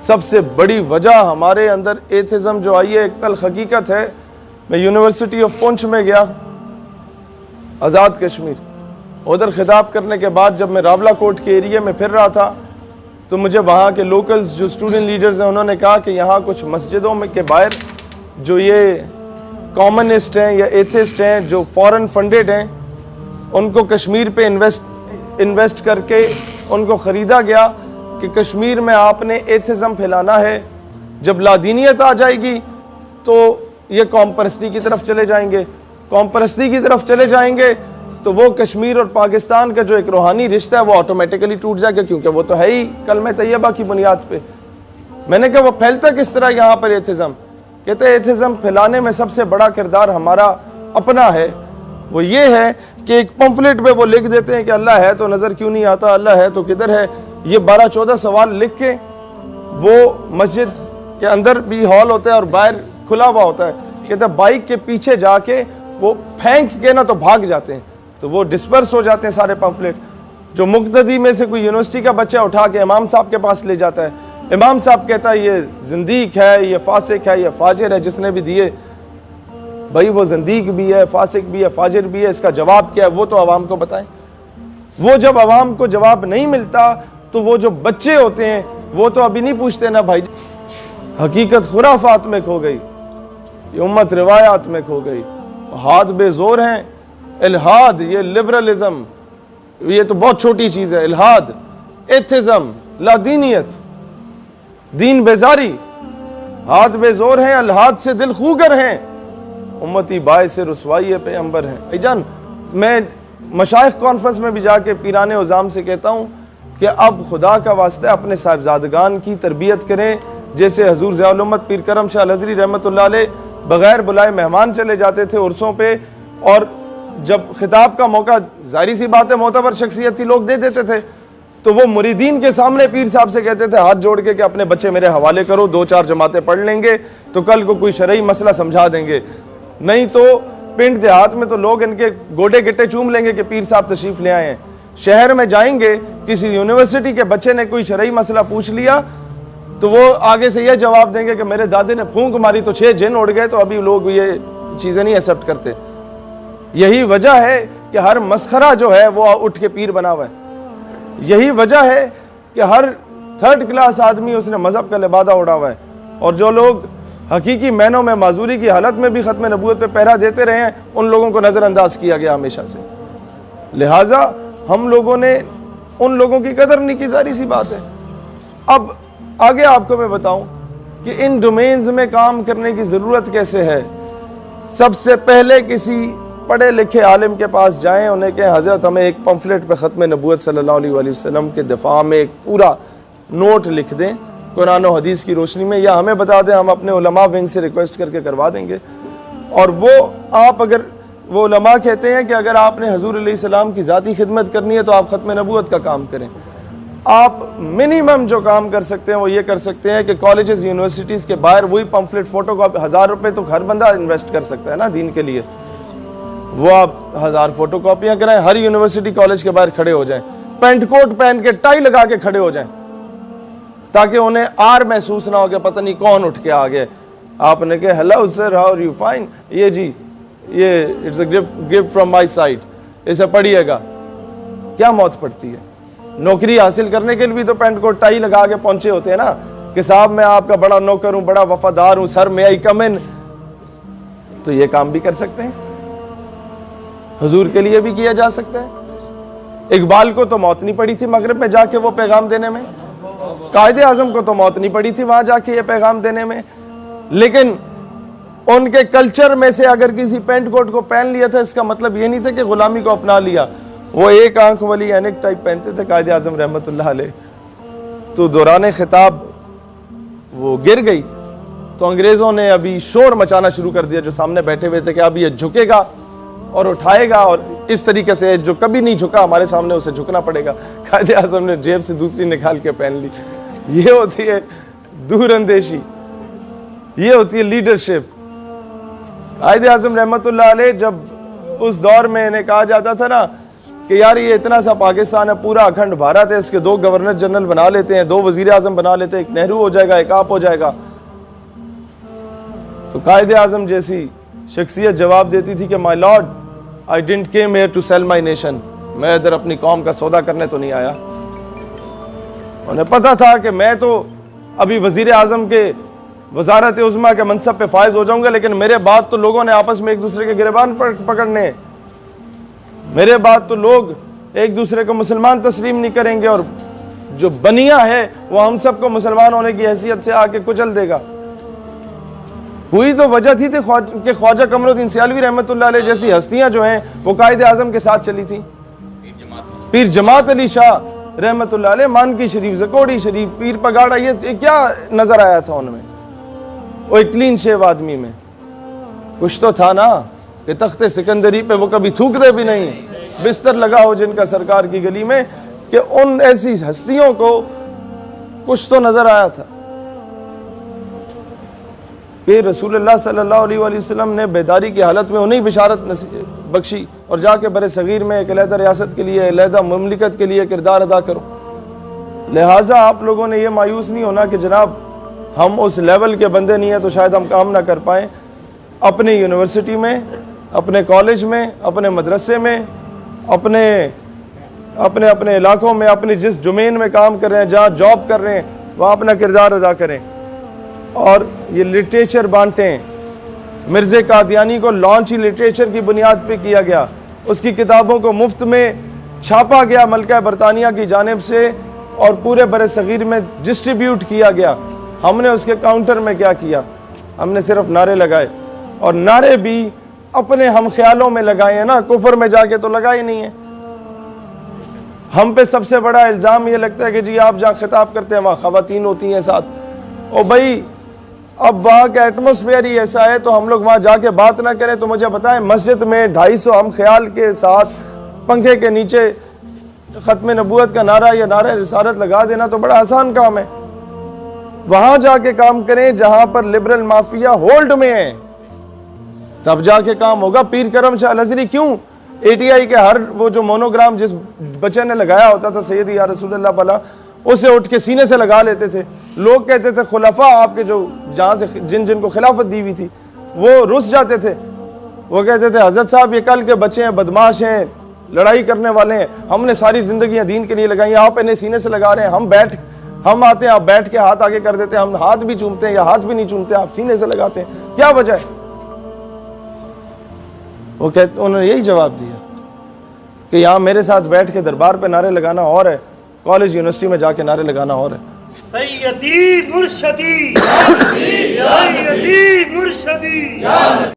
सबसे बड़ी वजह हमारे अंदर एथिज़म जो आई है, एक तल हकीकत है। मैं यूनिवर्सिटी ऑफ पुंछ में गया, आज़ाद कश्मीर, उधर खिताब करने के बाद जब मैं रावला कोट के एरिया में फिर रहा था तो मुझे वहाँ के लोकल्स जो स्टूडेंट लीडर्स हैं उन्होंने कहा कि यहाँ कुछ मस्जिदों में के बाहर जो ये कॉमनिस्ट हैं या एथिस्ट हैं जो फॉरेन फंडेड हैं, उनको कश्मीर पे इन्वेस्ट करके उनको ख़रीदा गया कि कश्मीर में आपने एथिज़म फैलाना है। जब लादीनियत आ जाएगी तो ये कौम परस्ती की तरफ चले जाएंगे, कौम परस्ती की तरफ चले जाएंगे तो वो कश्मीर और पाकिस्तान का जो एक रूहानी रिश्ता है वो ऑटोमेटिकली टूट जाएगा, क्योंकि वो तो है ही कलमे तैयबा की बुनियाद पे। मैंने कहा वो फैलता किस तरह यहाँ पर एथिज़म? कहते हैं एथिज़म फैलाने में सबसे बड़ा किरदार हमारा अपना है। वो ये है कि एक पंफलेट पे वो लिख देते हैं कि अल्लाह है तो नज़र क्यों नहीं आता, अल्लाह है तो किधर है। ये 12-14 सवाल लिख के वो मस्जिद के अंदर भी हॉल होता है और बाहर खुला हुआ होता है। कहते हैं बाइक के पीछे जाके वो फेंक के ना तो भाग जाते हैं, तो वो डिस्पर्स हो जाते हैं सारे पंफलेट। जो मुक्तदी में से कोई यूनिवर्सिटी का बच्चा उठा के इमाम साहब के पास ले जाता है, इमाम साहब कहता है ये जिंदीक है, ये फासिक है, ये फाजिर है जिसने भी दिए। भाई वो जिंदीक भी है, फासिक भी है, फाजिर भी है, इसका जवाब क्या है वो तो आवाम को बताएं। वो जब आवाम को जवाब नहीं मिलता तो वो जो बच्चे होते हैं वो तो अभी नहीं पूछते ना भाई। हकीकत खुराफात में खो गई, ये उम्मत रिवायात में खो गई, हाथ बेजोर हैं। इल्हाद, ये लिबरलिज्म, ये तो बहुत छोटी चीज़ है। इल्हाद, एथिज़म, लादीनियत, दीन बेजारी, हाथ बेजोर हैं, इल्हाद से दिल खूगर हैं, उम्मती बाइस रुसवाई पैगंबर हैं। भाईजान मैं मशाइख कॉन्फ्रेंस में भी जाके पीराने उज़ाम से कहता हूँ कि अब खुदा का वास्ता अपने साहिबजादगान की तरबियत करें। जैसे हजूर ज़ियाउल उम्मत पीर करम शाह हज़री रहमतुल्लाह अलैह बग़ैर बुलाए मेहमान चले जाते थे उर्सों पे, और जब खिताब का मौका, जाहिर सी बात है मोतबर शख्सियत ही लोग दे देते थे, तो वो मुरीदीन के सामने पीर साहब से कहते थे हाथ जोड़ के कि अपने बच्चे मेरे हवाले करो, 2-4 जमातें पढ़ लेंगे तो कल को कोई शरई मसला समझा देंगे, नहीं तो पिंड देहात में तो लोग इनके गोडे गिट्टे चूम लेंगे कि पीर साहब तशरीफ ले आए हैं। शहर में जाएंगे, किसी यूनिवर्सिटी के बच्चे ने कोई शरई मसला पूछ लिया तो वो आगे से यह जवाब देंगे कि मेरे दादे ने फूंक मारी तो 6 जिन उड़ गए, तो अभी लोग ये चीज़ें नहीं एक्सेप्ट करते। यही वजह है कि हर मस्खरा जो है वो उठ के पीर बना हुआ है। यही वजह है कि हर 3rd क्लास आदमी उसने मजहब का लिबादा उड़ा हुआ है, और जो लोग हकीकी मैनों में माजूरी की हालत में भी ख़त्म नबूवत पे पहरा देते रहे हैं उन लोगों को नज़रअंदाज किया गया हमेशा से। लिहाजा हम लोगों ने उन लोगों की कदर नहीं की, सारी सी बात है। अब आगे आपको मैं बताऊं कि इन डोमेन्स में काम करने की ज़रूरत कैसे है। सबसे पहले किसी पढ़े लिखे आलिम के पास जाएं, उन्हें कहें हज़रत हमें एक पंफलेट पे ख़त्म नबूवत सल्लल्लाहु अलैहि वसल्लम के दिफा में एक पूरा नोट लिख दें कुरान और हदीस की रोशनी में, या हमें बता दें, हम अपने उलमा विंग से रिक्वेस्ट करके करवा देंगे। और वो आप अगर वो उलमा कहते हैं कि अगर आपने हजूर अलैहिस्सलाम की ज़ाती खिदमत करनी है तो आप ख़त्म नबूवत का काम करें। आप मिनिमम जो काम कर सकते हैं वो ये कर सकते हैं कि कॉलेजेस यूनिवर्सिटीज़ के बाहर वही पंफलेट फ़ोटो कॉपी, 1000 रुपये तो हर बंदा इन्वेस्ट कर सकता है ना दीन के लिए, वो आप 1000 फोटो कॉपियाँ कराएं, हर यूनिवर्सिटी कॉलेज के बाहर खड़े हो जाएं, पेंट कोट पहन के टाई लगा के खड़े हो जाएं, ताकि उन्हें आर महसूस ना हो कि पता नहीं कौन उठ के आ गए। आपने कहा hello sir, how are you, fine, ये जी ये it's a gift from my side, इसे पढ़िएगा। क्या मौत पड़ती है? नौकरी हासिल करने के लिए भी तो पेंट कोट टाई लगा के पहुंचे होते हैं ना कि साहब मैं आपका बड़ा नौकर हूं, बड़ा वफादार हूं, सर मे आई कम इन। तो ये काम भी कर सकते हैं, हुजूर के लिए भी किया जा सकता है। इकबाल को तो मौत नहीं पड़ी थी मगरिब में जाके वो पैगाम देने में, कायदे आजम को तो मौत नहीं पड़ी थी वहां जाके ये पैगाम देने में, लेकिन उनके कल्चर में से अगर किसी पेंट कोट को पहन लिया था इसका मतलब ये नहीं था कि गुलामी को अपना लिया। वो एक आंख वाली एनिक टाइप पहनते थे कायदे आजम रहमतुल्लाह अलैह, तो दौरान खिताब वो गिर गई तो अंग्रेजों ने अभी शोर मचाना शुरू कर दिया जो सामने बैठे हुए थे कि अब ये झुकेगा और उठाएगा, और इस तरीके से जो कभी नहीं झुका हमारे सामने उसे झुकना पड़ेगा। कायदे आजम ने जेब से दूसरी निकाल के पहन ली। ये होती है दूरअंदेशी, ये होती है लीडरशिप। कायदे आजम रहमतुल्लाह अलैह जब उस दौर में इन्हें कहा जाता था ना कि यार ये इतना सा पाकिस्तान है, पूरा अखंड भारत है, इसके 2 गवर्नर जनरल बना लेते हैं, 2 वजीर आजम बना लेते हैं, एक नेहरू हो जाएगा, एक आप हो जाएगा। तो कायदे आजम जैसी शख्सियत जवाब देती थी कि my lord, I didn't came here to sell my nation, मैं इधर अपनी कौम का सौदा करने तो नहीं आया। उन्हें पता था कि मैं तो अभी वजीर आजम के वजारत उज़्मा के मनसब पे फायज हो जाऊंगा, लेकिन मेरे बाद तो लोगों ने आपस में एक दूसरे के गिरबान पकड़ने, मेरे बाद तो लोग एक दूसरे को मुसलमान तस्लीम नहीं करेंगे, और जो बनिया है वो हम सबको मुसलमान होने की हैसियत से आके कुचल देगा। हुई तो वजह थी कि ख्वाजा कमरुद्दीन सियालवी रहमतुल्लाह अलैह जैसी हस्तियां जो हैं वो कायदे आजम के साथ चली थी। पीर जमात अली शाह रहमतुल्लाह अलैह, मानकी शरीफ, जकोड़ी शरीफ, पीर पगाड़ा, ये क्या नजर आया था उनमें? वो एक क्लीन शेव आदमी में कुछ तो था ना कि तख्ते सिकंदरी पे वो कभी थूकते भी नहीं, बिस्तर लगा हो जिनका सरकार की गली में, कि उन ऐसी हस्तियों को कुछ तो नजर आया था कि रसूलुल्लाह सल्लल्लाहु अलैहि वसल्लम ने बेदारी की हालत में उन्हें बिशारत बख्शी और जाके बड़े सगीर में एक अलहदा रियासत के लिए, अलहदा ममलिकत के लिए किरदार अदा करो। लिहाजा आप लोगों ने यह मायूस नहीं होना कि जनाब हम उस लेवल के बंदे नहीं हैं तो शायद हम काम ना कर पाएँ। अपने यूनिवर्सिटी में, अपने कॉलेज में, अपने मदरसे में, अपने अपने अपने इलाकों में, अपने जिस डोमेन में काम कर रहे हैं, जहाँ जॉब कर रहे हैं, वहाँ अपना किरदार अदा करें और ये लिटरेचर बांटें। मिर्ज़े कादियानी को लॉन्च ही लिटरेचर की बुनियाद पे किया गया, उसकी किताबों को मुफ्त में छापा गया मलका बरतानिया की जानिब से और पूरे बरे सगीर में डिस्ट्रीब्यूट किया गया। हमने उसके काउंटर में क्या किया? हमने सिर्फ नारे लगाए, और नारे भी अपने हम ख्यालों में लगाए हैं ना, कुफर में जाके तो लगाए नहीं है। हम पे सबसे बड़ा इल्ज़ाम ये लगता है कि जी आप जहाँ खिताब करते हैं वहाँ ख़वातीन होती हैं साथ। ओ भाई, अब वहाँ का एटमॉस्फेयर ही ऐसा है तो हम लोग वहाँ जाके बात ना करें तो मुझे बताएं, मस्जिद में 250 हम ख्याल के साथ पंखे के नीचे ख़त्म नबूवत का नारा या नारा रिसालत लगा देना तो बड़ा आसान काम है। वहाँ जाके काम करें जहाँ पर लिबरल माफिया होल्ड में है, तब जाके काम होगा। पीर करम शाह अलअज़हरी क्यों ATI के हर वो जो मोनोग्राम जिस बच्चे ने लगाया होता था सैयदी या रसूलुल्लाह वाला, उसे उठ के सीने से लगा लेते थे। लोग कहते थे खुलफा आपके जो जहाँ से जिन जिनको खिलाफत दी हुई थी वो रुस जाते थे, वो कहते थे हजरत साहब ये कल के बच्चे हैं, बदमाश हैं, लड़ाई करने वाले हैं, हमने सारी जिंदगी दीन के लिए लगाई, आप इन्हें सीने से लगा रहे हैं, हम आते हैं आप बैठ के हाथ आगे कर देते हैं, हम हाथ भी चूमते हैं या हाथ भी नहीं चूमते, आप सीने से लगाते हैं, क्या वजह है? वो कहते, उन्होंने यही जवाब दिया कि यहाँ मेरे साथ बैठ के दरबार पे नारे लगाना और है, कॉलेज यूनिवर्सिटी में जाके नारे लगाना और है। सैयदी मुर्शदी सैयदी मुर्शदी